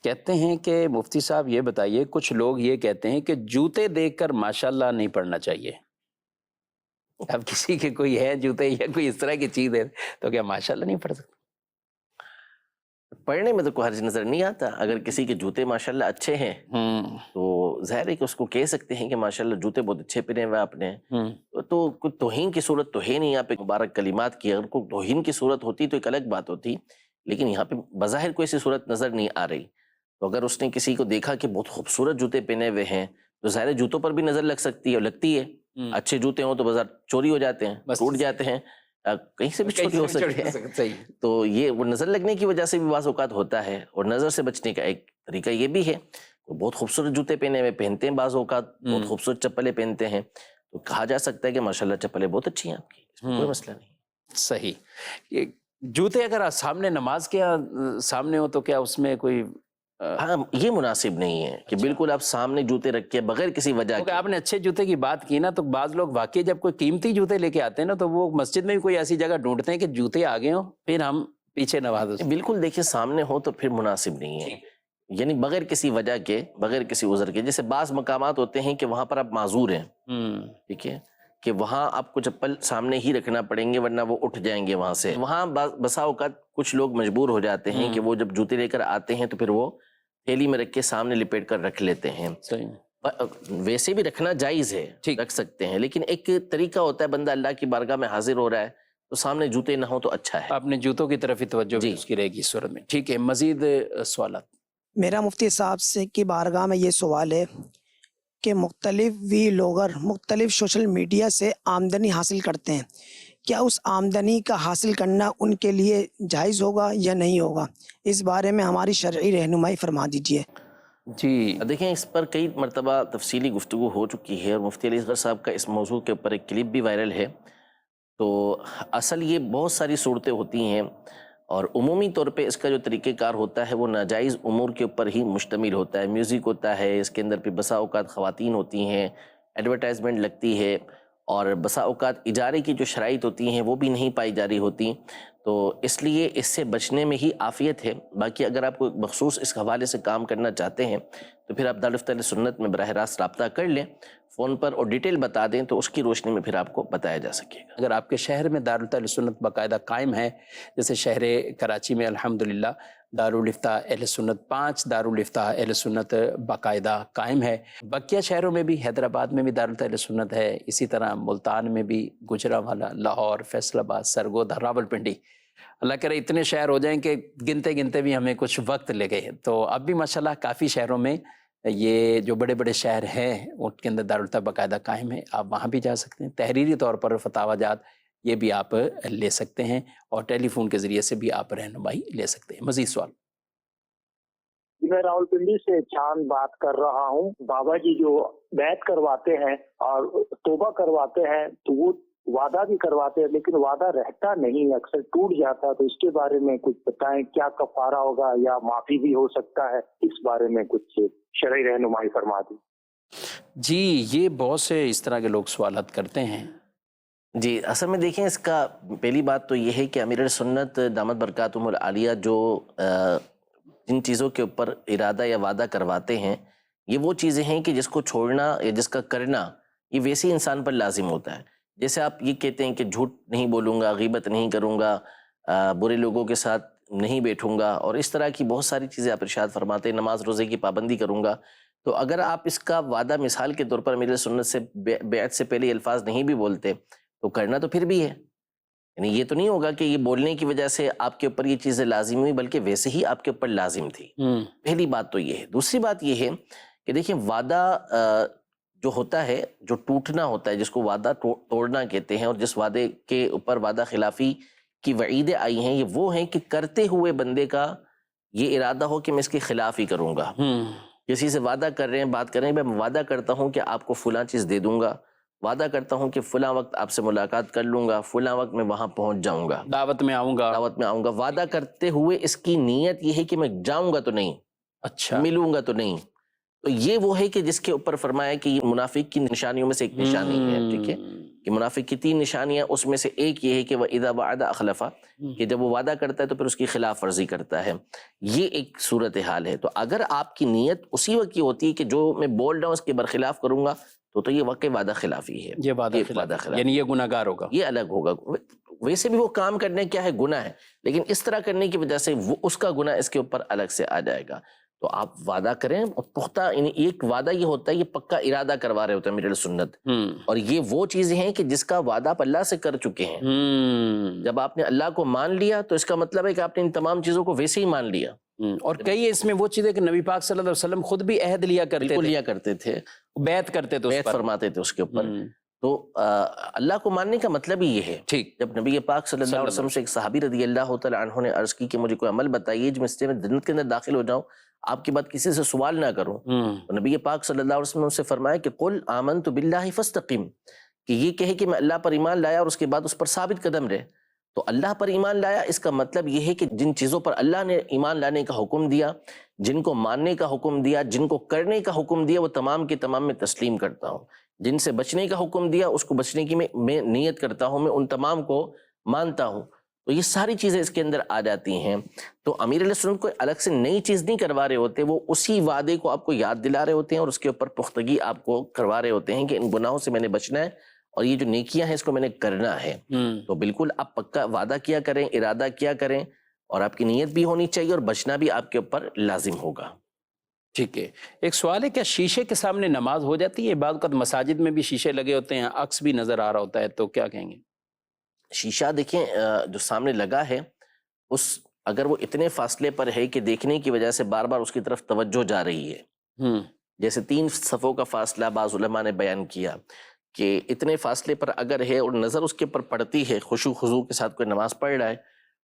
کہتے ہیں کہ مفتی صاحب یہ بتائیے، کچھ لوگ یہ کہتے ہیں کہ جوتے دیکھ کر ماشاءاللہ نہیں پڑھنا چاہیے. اب کسی کے کوئی ہے جوتے یا کوئی اس طرح کی چیز ہے تو کیا ماشاءاللہ نہیں پڑھ سکتا؟ پڑھنے میں تو کوئی حرج نظر نہیں آتا. اگر کسی کے جوتے ماشاءاللہ اچھے ہیں تو ظاہر ہے کہ اس کو کہہ سکتے ہیں کہ ماشاءاللہ جوتے بہت اچھے پہنے ہوئے آپ نے. تو کوئی توہین کی صورت تو ہے نہیں. یہاں پہ مبارک کلمات کی اگر کوئی توہین کی صورت ہوتی تو ایک الگ بات ہوتی، لیکن یہاں پہ بظاہر کوئی ایسی صورت نظر نہیں آ رہی. تو اگر اس نے کسی کو دیکھا کہ بہت خوبصورت جوتے پہنے ہوئے ہیں تو ظاہر جوتوں پر بھی نظر لگ سکتی ہے، اور لگتی ہے. اچھے جوتے ہوں تو بازار چوری ہو جاتے ہیں، ٹوٹ جاتے ہیں، کہیں سے بھی چوری ہو سکتے ہیں. تو یہ وہ نظر لگنے کی وجہ سے بھی بعض اوقات ہوتا ہے، اور نظر سے بچنے کا ایک طریقہ یہ بھی ہے. بہت خوبصورت جوتے پہنتے ہیں بعض اوقات، بہت خوبصورت چپلیں پہنتے ہیں، تو کہا جا سکتا ہے کہ ماشاءاللہ چپلیں بہت اچھی ہیں آپ کی، اس میں کوئی مسئلہ نہیں. صحیح. یہ جوتے اگر سامنے نماز کے سامنے ہو تو کیا اس میں کوئی ہاں یہ مناسب نہیں ہے کہ بالکل آپ سامنے جوتے رکھ کے بغیر کسی وجہ کے. آپ نے اچھے جوتے کی بات کی نا، تو بعض لوگ واقعی جب کوئی قیمتی جوتے لے کے آتے ہیں نا تو وہ مسجد میں بھی کوئی ایسی جگہ ڈھونڈتے ہیں کہ جوتے آگے ہوں، پھر ہم پیچھے نواز بالکل دیکھیے سامنے ہو تو پھر مناسب نہیں ہے، یعنی بغیر کسی وجہ کے، بغیر کسی عذر کے. جیسے بعض مقامات ہوتے ہیں کہ وہاں پر آپ معذور ہیں، ٹھیک ہے، کہ وہاں آپ کو چپل سامنے ہی رکھنا پڑیں گے ورنہ وہ اٹھ جائیں گے وہاں سے. وہاں بسا اوقات کچھ لوگ مجبور ہو جاتے ہیں کہ وہ جب جوتے لے کر آتے ہیں تو پھر وہ تھیلی میں رکھ کے سامنے لپیٹ کر رکھ لیتے ہیں. ویسے بھی رکھنا جائز ہے، رکھ سکتے ہیں، لیکن ایک طریقہ ہوتا ہے بندہ اللہ کی بارگاہ میں حاضر ہو رہا ہے تو سامنے جوتے نہ ہو تو اچھا ہے. آپ نے جوتوں کی طرف ہی توجہ بھی اس کی رہے گی اس صورت میں. ٹھیک ہے، مزید سوالات. میرا مفتی صاحب سے کی بارگاہ میں یہ سوال ہے کہ مختلف ویلوگر مختلف سوشل میڈیا سے آمدنی حاصل کرتے ہیں، کیا اس آمدنی کا حاصل کرنا ان کے لیے جائز ہوگا یا نہیں ہوگا؟ اس بارے میں ہماری شرعی رہنمائی فرما دیجیے. جی دیکھیں اس پر کئی مرتبہ تفصیلی گفتگو ہو چکی ہے اور مفتی علی اصغر صاحب کا اس موضوع کے اوپر ایک کلپ بھی وائرل ہے. تو اصل یہ بہت ساری صورتیں ہوتی ہیں اور عمومی طور پہ اس کا جو طریقہ کار ہوتا ہے وہ ناجائز امور کے اوپر ہی مشتمل ہوتا ہے. میوزک ہوتا ہے، اس کے اندر پہ بسا اوقات خواتین ہوتی ہیں، ایڈورٹائزمنٹ لگتی ہے، اور بسا اوقات اجارے کی جو شرائط ہوتی ہیں وہ بھی نہیں پائی جا رہی ہوتی. تو اس لیے اس سے بچنے میں ہی عافیت ہے. باقی اگر آپ کو مخصوص اس حوالے سے کام کرنا چاہتے ہیں تو پھر آپ دارالفتہ اہل سنت میں براہ راست رابطہ کر لیں فون پر اور ڈیٹیل بتا دیں تو اس کی روشنی میں پھر آپ کو بتایا جا سکے گا. اگر آپ کے شہر میں دارالفتہ اہل سنت باقاعدہ قائم ہے، جیسے شہر کراچی میں الحمدللہ دارالفتہ اہل سنت 5 دارالفتہ اہل سنت باقاعدہ قائم ہے. بقیہ شہروں میں بھی، حیدرآباد میں بھی دارالفتہ اہل سنت ہے، اسی طرح ملتان میں بھی، گجرانوالہ، لاہور، فیصل آباد، سرگودا، راولپنڈی. اللہ کرے اتنے شہر ہو جائیں کہ گنتے گنتے بھی ہمیں کچھ وقت لگے. تو اب بھی ماشاءاللہ کافی شہروں میں یہ جو بڑے بڑے شہر ہیں ان کے اندر دارالفتہ باقاعدہ قائم ہے. آپ وہاں بھی جا سکتے ہیں، تحریری طور پر فتاوی جات یہ بھی آپ لے سکتے ہیں اور ٹیلی فون کے ذریعے سے بھی آپ رہنمائی لے سکتے ہیں. مزید سوال. میں راولپنڈی سے چاند بات کر رہا ہوں. بابا جی جو بیعت کرواتے ہیں اور توبہ کرواتے ہیں تو وہ وعدہ بھی کرواتے ہیں لیکن وعدہ رہتا نہیں، اکثر ٹوٹ جاتا ہے، تو اس کے بارے میں کچھ بتائیں، کیا کفارہ ہوگا یا معافی بھی ہو سکتا ہے؟ اس بارے میں کچھ شرعی رہنمائی فرما دیں. جی یہ بہت سے اس طرح کے لوگ سوالات کرتے ہیں. جی اصل میں دیکھیں اس کا پہلی بات تو یہ ہے کہ امیر سنت دامت برکاتہم العالیہ جو جن چیزوں کے اوپر ارادہ یا وعدہ کرواتے ہیں یہ وہ چیزیں ہیں کہ جس کو چھوڑنا یا جس کا کرنا یہ ویسے انسان پر لازم ہوتا ہے. جیسے آپ یہ کہتے ہیں کہ جھوٹ نہیں بولوں گا، غیبت نہیں کروں گا، برے لوگوں کے ساتھ نہیں بیٹھوں گا، اور اس طرح کی بہت ساری چیزیں آپ ارشاد فرماتے ہیں، نماز روزے کی پابندی کروں گا. تو اگر آپ اس کا وعدہ مثال کے طور پر امیر سنت سے بیعت سے پہلے الفاظ نہیں بھی بولتے تو کرنا تو پھر بھی ہے. یعنی یہ تو نہیں ہوگا کہ یہ بولنے کی وجہ سے آپ کے اوپر یہ چیزیں لازم ہوئی، بلکہ ویسے ہی آپ کے اوپر لازم تھی. پہلی بات تو یہ ہے. دوسری بات یہ ہے کہ دیکھیں وعدہ جو ہوتا ہے، جو ٹوٹنا ہوتا ہے، جس کو وعدہ توڑنا کہتے ہیں، اور جس وعدے کے اوپر وعدہ خلافی کی وعیدیں آئی ہیں یہ وہ ہیں کہ کرتے ہوئے بندے کا یہ ارادہ ہو کہ میں اس کے خلاف ہی کروں گا. کسی سے وعدہ کر رہے ہیں، بات کر رہے ہیں، میں وعدہ کرتا ہوں کہ آپ کو فلاں چیز دے دوں گا، وعدہ کرتا ہوں کہ فلاں وقت آپ سے ملاقات کر لوں گا، فلاں وقت میں وہاں پہنچ جاؤں گا، دعوت میں آؤں گا. وعدہ کرتے ہوئے اس کی نیت یہ ہے کہ میں جاؤں گا تو نہیں، اچھا ملوں گا تو نہیں. تو یہ وہ ہے کہ جس کے اوپر فرمایا کہ یہ منافق کی نشانیوں میں سے ایک نشانی ہے. ٹھیک ہے کہ منافق کی 3 نشانیاں، اس میں سے ایک یہ ہے کہ وَإِذَا وَعَدَ أَخْلَفَ، کہ جب وہ وعدہ کرتا ہے تو پھر اس کی خلاف ورزی کرتا ہے. یہ ایک صورتحال ہے. تو اگر آپ کی نیت اسی وقت کی ہوتی ہے کہ جو میں بول رہا ہوں اس کے برخلاف کروں گا تو یہ واقعی وعدہ خلافی ہے. یہ وعدہ خلاف، یعنی یہ گناہ گار ہوگا، یہ الگ ہوگا. ویسے بھی وہ کام کرنے کیا ہے گناہ ہے، لیکن اس طرح کرنے کی وجہ سے وہ اس کا گناہ اس کے اوپر الگ سے آ جائے گا. تو آپ وعدہ کریں اور پختہ، یعنی ایک وعدہ یہ ہوتا ہے، یہ پکا ارادہ کروا رہے ہوتے ہیں امیر سنت، اور یہ وہ چیزیں ہیں کہ جس کا وعدہ آپ اللہ سے کر چکے ہیں. جب آپ نے اللہ کو مان لیا تو اس کا مطلب ہے کہ آپ نے ان تمام چیزوں کو ویسے ہی مان لیا. اور کئی اس میں وہ چیزیں کہ نبی پاک صلی اللہ علیہ وسلم خود بھی عہد لیا کرتے تھے، بیعت کرتے تھے، بیعت فرماتے تھے اس کے اوپر. تو اللہ کو ماننے کا مطلب ہی یہ ہے. ٹھیک. جب نبی پاک صلی اللہ علیہ وسلم سے ایک صحابی رضی اللہ تعالیٰ عنہ نے عرض کی کہ مجھے کوئی عمل بتائیے جو اس سے میں جنت کے اندر داخل ہو جاؤں، آپ کی بات کسی سے سوال نہ کروں، تو نبی پاک صلی اللہ علیہ وسلم نے اس سے فرمایا کہ قل آمنت باللہ فاستقم، کہ یہ کہے کہ میں اللہ پر ایمان لایا اور اس کے بعد اس پر ثابت قدم رہے. تو اللہ پر ایمان لایا اس کا مطلب یہ ہے کہ جن چیزوں پر اللہ نے ایمان لانے کا حکم دیا، جن کو ماننے کا حکم دیا، جن کو کرنے کا حکم دیا، وہ تمام کے تمام میں تسلیم کرتا ہوں. جن سے بچنے کا حکم دیا اس کو بچنے کی میں نیت کرتا ہوں، میں ان تمام کو مانتا ہوں. تو یہ ساری چیزیں اس کے اندر آ جاتی ہیں. تو امیر علیہ السلام کوئی الگ سے نئی چیز نہیں کروا رہے ہوتے، وہ اسی وعدے کو آپ کو یاد دلا رہے ہوتے ہیں اور اس کے اوپر پختگی آپ کو کروا رہے ہوتے ہیں کہ ان گناہوں سے میں نے بچنا ہے اور یہ جو نیکیاں ہیں اس کو میں نے کرنا ہے. تو بالکل آپ پکا وعدہ کیا کریں، ارادہ کیا کریں، اور آپ کی نیت بھی ہونی چاہیے اور بچنا بھی آپ کے اوپر لازم ہوگا. ٹھیک ہے. ایک سوال ہے، کیا شیشے کے سامنے نماز ہو جاتی ہے؟ بعض اوقات مساجد میں بھی شیشے لگے ہوتے ہیں، عکس بھی نظر آ رہا ہوتا ہے، تو کیا کہیں گے؟ شیشہ دیکھیں جو سامنے لگا ہے اگر وہ اتنے فاصلے پر ہے کہ دیکھنے کی وجہ سے بار بار اس کی طرف توجہ جا رہی ہے، جیسے 3 صفوں کا فاصلہ بعض علماء نے بیان کیا کہ اتنے فاصلے پر اگر ہے اور نظر اس کے اوپر پڑتی ہے، خشوع خضوع کے ساتھ کوئی نماز پڑھ رہا ہے،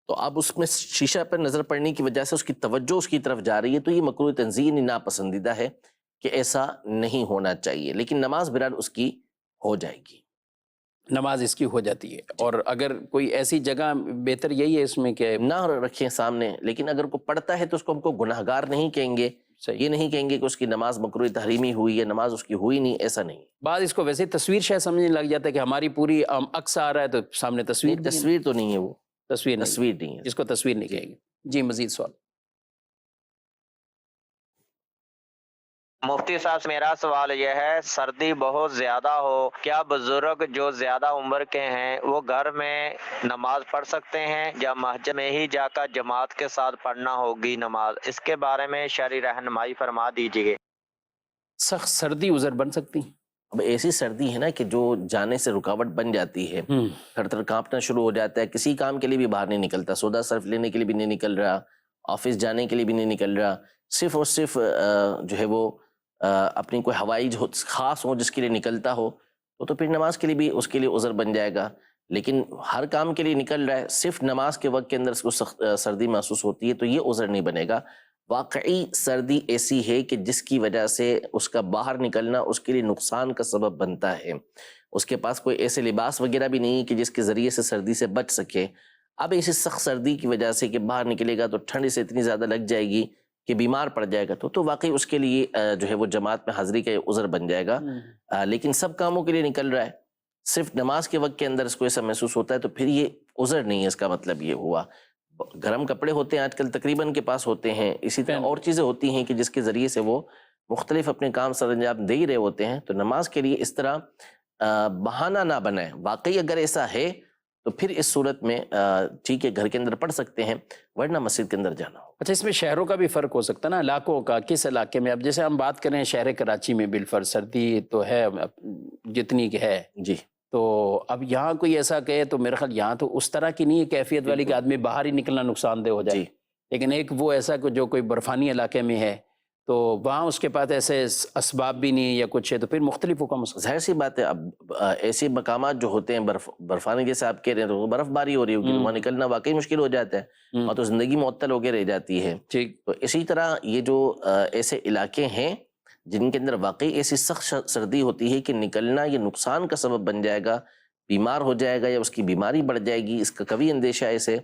تو اب اس میں شیشہ پر نظر پڑنے کی وجہ سے اس کی توجہ اس کی طرف جا رہی ہے، تو یہ مکروہ تنزیہ ناپسندیدہ ہے کہ ایسا نہیں ہونا چاہیے. لیکن نماز بہرحال اس کی ہو جائے گی، نماز اس کی ہو جاتی ہے. اور اگر کوئی ایسی جگہ، بہتر یہی ہے اس میں کہ نہ رکھیں سامنے. لیکن اگر کوئی پڑھتا ہے تو اس کو ہم کو گناہ گار نہیں کہیں گے، یہ نہیں کہیں گے کہ اس کی نماز مکروہ تحریمی ہوئی ہے، نماز اس کی ہوئی نہیں، ایسا نہیں. بعض اس کو ویسے تصویر شاید سمجھنے لگ جاتا ہے کہ ہماری پوری عکس آ رہا ہے تو سامنے تصویر. تصویر تو نہیں ہے، وہ تصویر نہیں ہے، جس کو تصویر نہیں کہیں گے. جی مزید سوال. مفتی صاحب سے میرا سوال یہ ہے، سردی بہت زیادہ ہو، کیا بزرگ جو زیادہ عمر کے ہیں وہ گھر میں نماز پڑھ سکتے ہیں یا مسجد میں ہی جا کر جماعت کے ساتھ پڑھنا ہوگی نماز؟ اس کے بارے میں شرعی رہنمائی فرما دیجیے. سخت سردی عذر بن سکتی؟ اب ایسی سردی ہے نا کہ جو جانے سے رکاوٹ بن جاتی ہے، تھر تھر کانپنا شروع ہو جاتا ہے، کسی کام کے لیے بھی باہر نہیں نکلتا، سودا صرف لینے کے لیے بھی نہیں نکل رہا، آفس جانے کے لیے بھی نہیں نکل رہا، صرف اور صرف جو ہے وہ اپنی کوئی ہوائی جو خاص ہو جس کے لیے نکلتا ہو، تو پھر نماز کے لیے بھی اس کے لیے عذر بن جائے گا. لیکن ہر کام کے لیے نکل رہا ہے، صرف نماز کے وقت کے اندر اس کو سخت سردی محسوس ہوتی ہے، تو یہ عذر نہیں بنے گا. واقعی سردی ایسی ہے کہ جس کی وجہ سے اس کا باہر نکلنا اس کے لیے نقصان کا سبب بنتا ہے، اس کے پاس کوئی ایسے لباس وغیرہ بھی نہیں کہ جس کے ذریعے سے سردی سے بچ سکے. اب ایسی سخت سردی کی وجہ سے کہ باہر نکلے گا تو ٹھنڈ سے اتنی زیادہ لگ جائے گی کہ بیمار پڑ جائے گا، تو واقعی اس کے لیے جو ہے وہ جماعت میں حاضری کا عذر بن جائے گا. لیکن سب کاموں کے لیے نکل رہا ہے، صرف نماز کے وقت کے اندر اس کو ایسا محسوس ہوتا ہے، تو پھر یہ عذر نہیں ہے. اس کا مطلب یہ ہوا گرم کپڑے ہوتے ہیں آج کل تقریباً کے پاس ہوتے ہیں، اسی طرح اور چیزیں ہوتی ہیں کہ جس کے ذریعے سے وہ مختلف اپنے کام سر انجام دے ہی رہے ہوتے ہیں. تو نماز کے لیے اس طرح بہانہ نہ بنائیں. واقعی اگر ایسا ہے تو پھر اس صورت میں ٹھیک ہے گھر کے اندر پڑھ سکتے ہیں، ورنہ مسجد کے اندر جانا ہو. اچھا، اس میں شہروں کا بھی فرق ہو سکتا ہے نا، علاقوں کا. کس علاقے میں، اب جیسے ہم بات کریں شہر کراچی میں بالفرض سردی تو ہے جتنی کہ ہے جی، تو اب یہاں کوئی ایسا کہے تو میرے خیال یہاں تو اس طرح کی نہیں ہے کیفیت والی کہ آدمی باہر ہی نکلنا نقصان دہ ہو جائے. لیکن ایک وہ ایسا جو کوئی برفانی علاقے میں ہے تو وہاں اس کے پاس ایسے اسباب بھی نہیں یا کچھ ہے، تو پھر مختلف حکم. ظاہر سی بات ہے. اب ایسے مقامات جو ہوتے ہیں برفانی جیسے آپ کہہ رہے ہیں تو برف باری ہو رہی ہوگی، وہاں نکلنا واقعی مشکل ہو جاتا ہے، وہاں تو زندگی معطل ہو کے رہ جاتی ہے. تو اسی طرح یہ جو ایسے علاقے ہیں جن کے اندر واقعی ایسی سخت سردی ہوتی ہے کہ نکلنا یہ نقصان کا سبب بن جائے گا، بیمار ہو جائے گا یا اس کی بیماری بڑھ جائے گی، اس کا کبھی اندیشہ ایسے،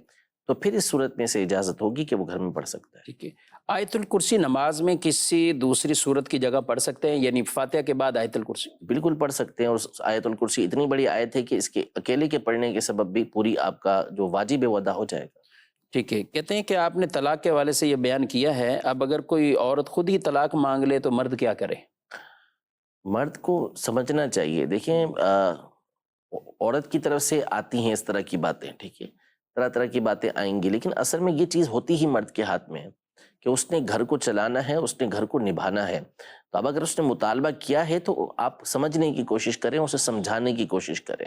تو پھر اس صورت میں سے اجازت ہوگی کہ وہ گھر میں پڑھ سکتا ہے. ٹھیک ہے. آیت الکرسی نماز میں کسی دوسری صورت کی جگہ پڑھ سکتے ہیں، یعنی فاتحہ کے بعد آیت الکرسی؟ بالکل پڑھ سکتے ہیں. اور آیت الکرسی اتنی بڑی آیت ہے کہ اس کے اکیلے کے پڑھنے کے سبب بھی پوری آپ کا جو واجب ہے وہ ادا ہو جائے گا. ٹھیک ہے. کہتے ہیں کہ آپ نے طلاق کے حوالے سے یہ بیان کیا ہے، اب اگر کوئی عورت خود ہی طلاق مانگ لے تو مرد کیا کرے؟ مرد کو سمجھنا چاہیے. دیکھیں عورت کی طرف سے آتی ہیں اس طرح کی باتیں، ٹھیک ہے، طرح طرح کی باتیں آئیں گی، لیکن اصل میں یہ چیز ہوتی ہی مرد کے ہاتھ میں ہے کہ اس نے گھر کو چلانا ہے، اس نے گھر کو نبھانا ہے. تو اب اگر اس نے مطالبہ کیا ہے تو آپ سمجھنے کی کوشش کریں، اسے سمجھانے کی کوشش کریں.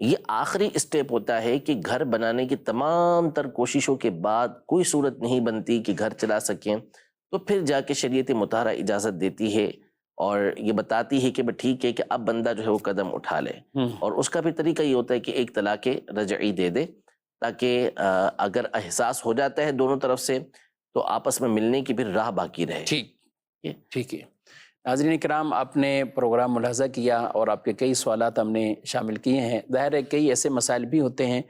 یہ آخری اسٹیپ ہوتا ہے کہ گھر بنانے کی تمام تر کوششوں کے بعد کوئی صورت نہیں بنتی کہ گھر چلا سکیں، تو پھر جا کے شریعت مطہرہ اجازت دیتی ہے اور یہ بتاتی ہے کہ ٹھیک ہے کہ اب بندہ جو ہے وہ قدم اٹھا لے. اور اس کا بھی طریقہ یہ ہوتا ہے کہ ایک طلاق رجعی دے دے، تاکہ اگر احساس ہو جاتا ہے دونوں طرف سے تو آپس میں ملنے کی پھر راہ باقی رہے. ٹھیک ہے. ناظرین کرام، آپ نے پروگرام ملاحظہ کیا اور آپ کے کئی سوالات ہم نے شامل کیے ہیں. ظاہر ہے کئی ایسے مسائل بھی ہوتے ہیں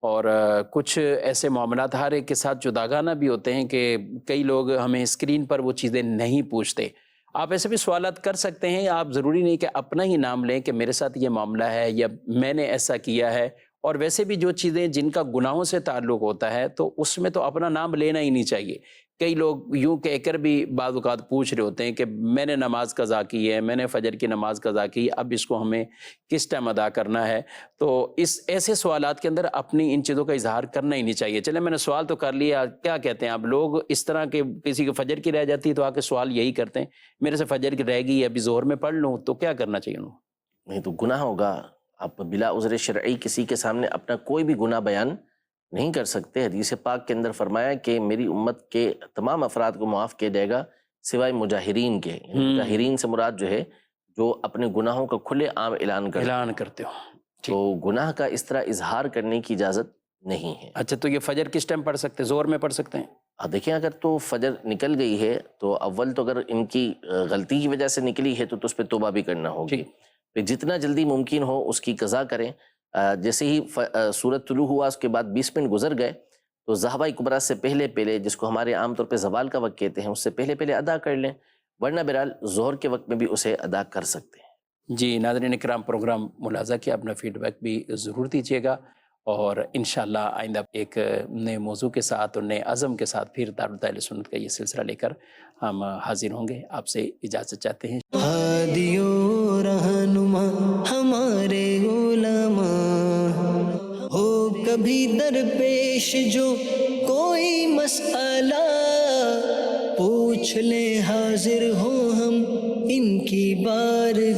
اور کچھ ایسے معاملات ہر ایک کے ساتھ جداگانہ بھی ہوتے ہیں کہ کئی لوگ ہمیں اسکرین پر وہ چیزیں نہیں پوچھتے. آپ ایسے بھی سوالات کر سکتے ہیں. آپ ضروری نہیں کہ اپنا ہی نام لیں کہ میرے ساتھ یہ معاملہ ہے یا میں نے ایسا کیا ہے اور ویسے بھی جو چیزیں جن کا گناہوں سے تعلق ہوتا ہے تو اس میں تو اپنا نام لینا ہی نہیں چاہیے. کئی لوگ یوں کہہ کر بھی بعض اوقات پوچھ رہے ہوتے ہیں کہ میں نے نماز قضا کی ہے, میں نے فجر کی نماز قضا کی, اب اس کو ہمیں کس ٹائم ادا کرنا ہے. تو اس ایسے سوالات کے اندر اپنی ان چیزوں کا اظہار کرنا ہی نہیں چاہیے. چلے میں نے سوال تو کر لیا, کیا کہتے ہیں آپ لوگ اس طرح کے, کسی کو فجر کی رہ جاتی ہے تو آ کے سوال یہی کرتے ہیں میرے سے فجر کی رہ گئی ہے, ابھی ظہر میں پڑھ لوں, تو کیا کرنا چاہیے انہوں؟ نہیں تو گناہ ہوگا. آپ بلا عذر شرعی کسی کے سامنے اپنا کوئی بھی گناہ بیان نہیں کر سکتے. حدیث پاک کے اندر فرمایا کہ میری امت کے تمام افراد کو معاف کیا جائے گا سوائے مجاہرین کے. مجاہرین سے مراد جو ہے جو اپنے گناہوں کا کھلے عام اعلان کرتے ہو. تو گناہ کا اس طرح اظہار کرنے کی اجازت نہیں ہے. اچھا, تو یہ فجر کس ٹائم پڑھ سکتے ہیں؟ ظہر میں پڑھ سکتے ہیں؟ دیکھیں اگر تو فجر نکل گئی ہے تو اول تو اگر ان کی غلطی کی وجہ سے نکلی ہے تو اس پہ توبہ بھی کرنا ہوگی. پھر جتنا جلدی ممکن ہو اس کی قضا کریں. جیسے ہی سورج طلوع ہوا اس کے بعد 20 منٹ گزر گئے تو ضحوہ کبریٰ سے پہلے جس کو ہمارے عام طور پہ زوال کا وقت کہتے ہیں اس سے پہلے ادا کر لیں, ورنہ بہرحال ظہر کے وقت میں بھی اسے ادا کر سکتے ہیں. جی ناظرین کرام, پروگرام ملاحظہ کیا, اپنا فیڈ بیک بھی ضرور دیجیے گا, اور انشاءاللہ آئندہ ایک نئے موضوع کے ساتھ اور نئے عزم کے ساتھ پھر دارالہدایٰ اہل سنت کا یہ سلسلہ لے کر ہم حاضر ہوں گے. آپ سے اجازت چاہتے ہیں. ہادی و رہنما ہمارے علماء ہو کبھی درپیش جو کوئی مسئلہ پوچھ لیں, حاضر ہوں ہم ان کی بارگاہ.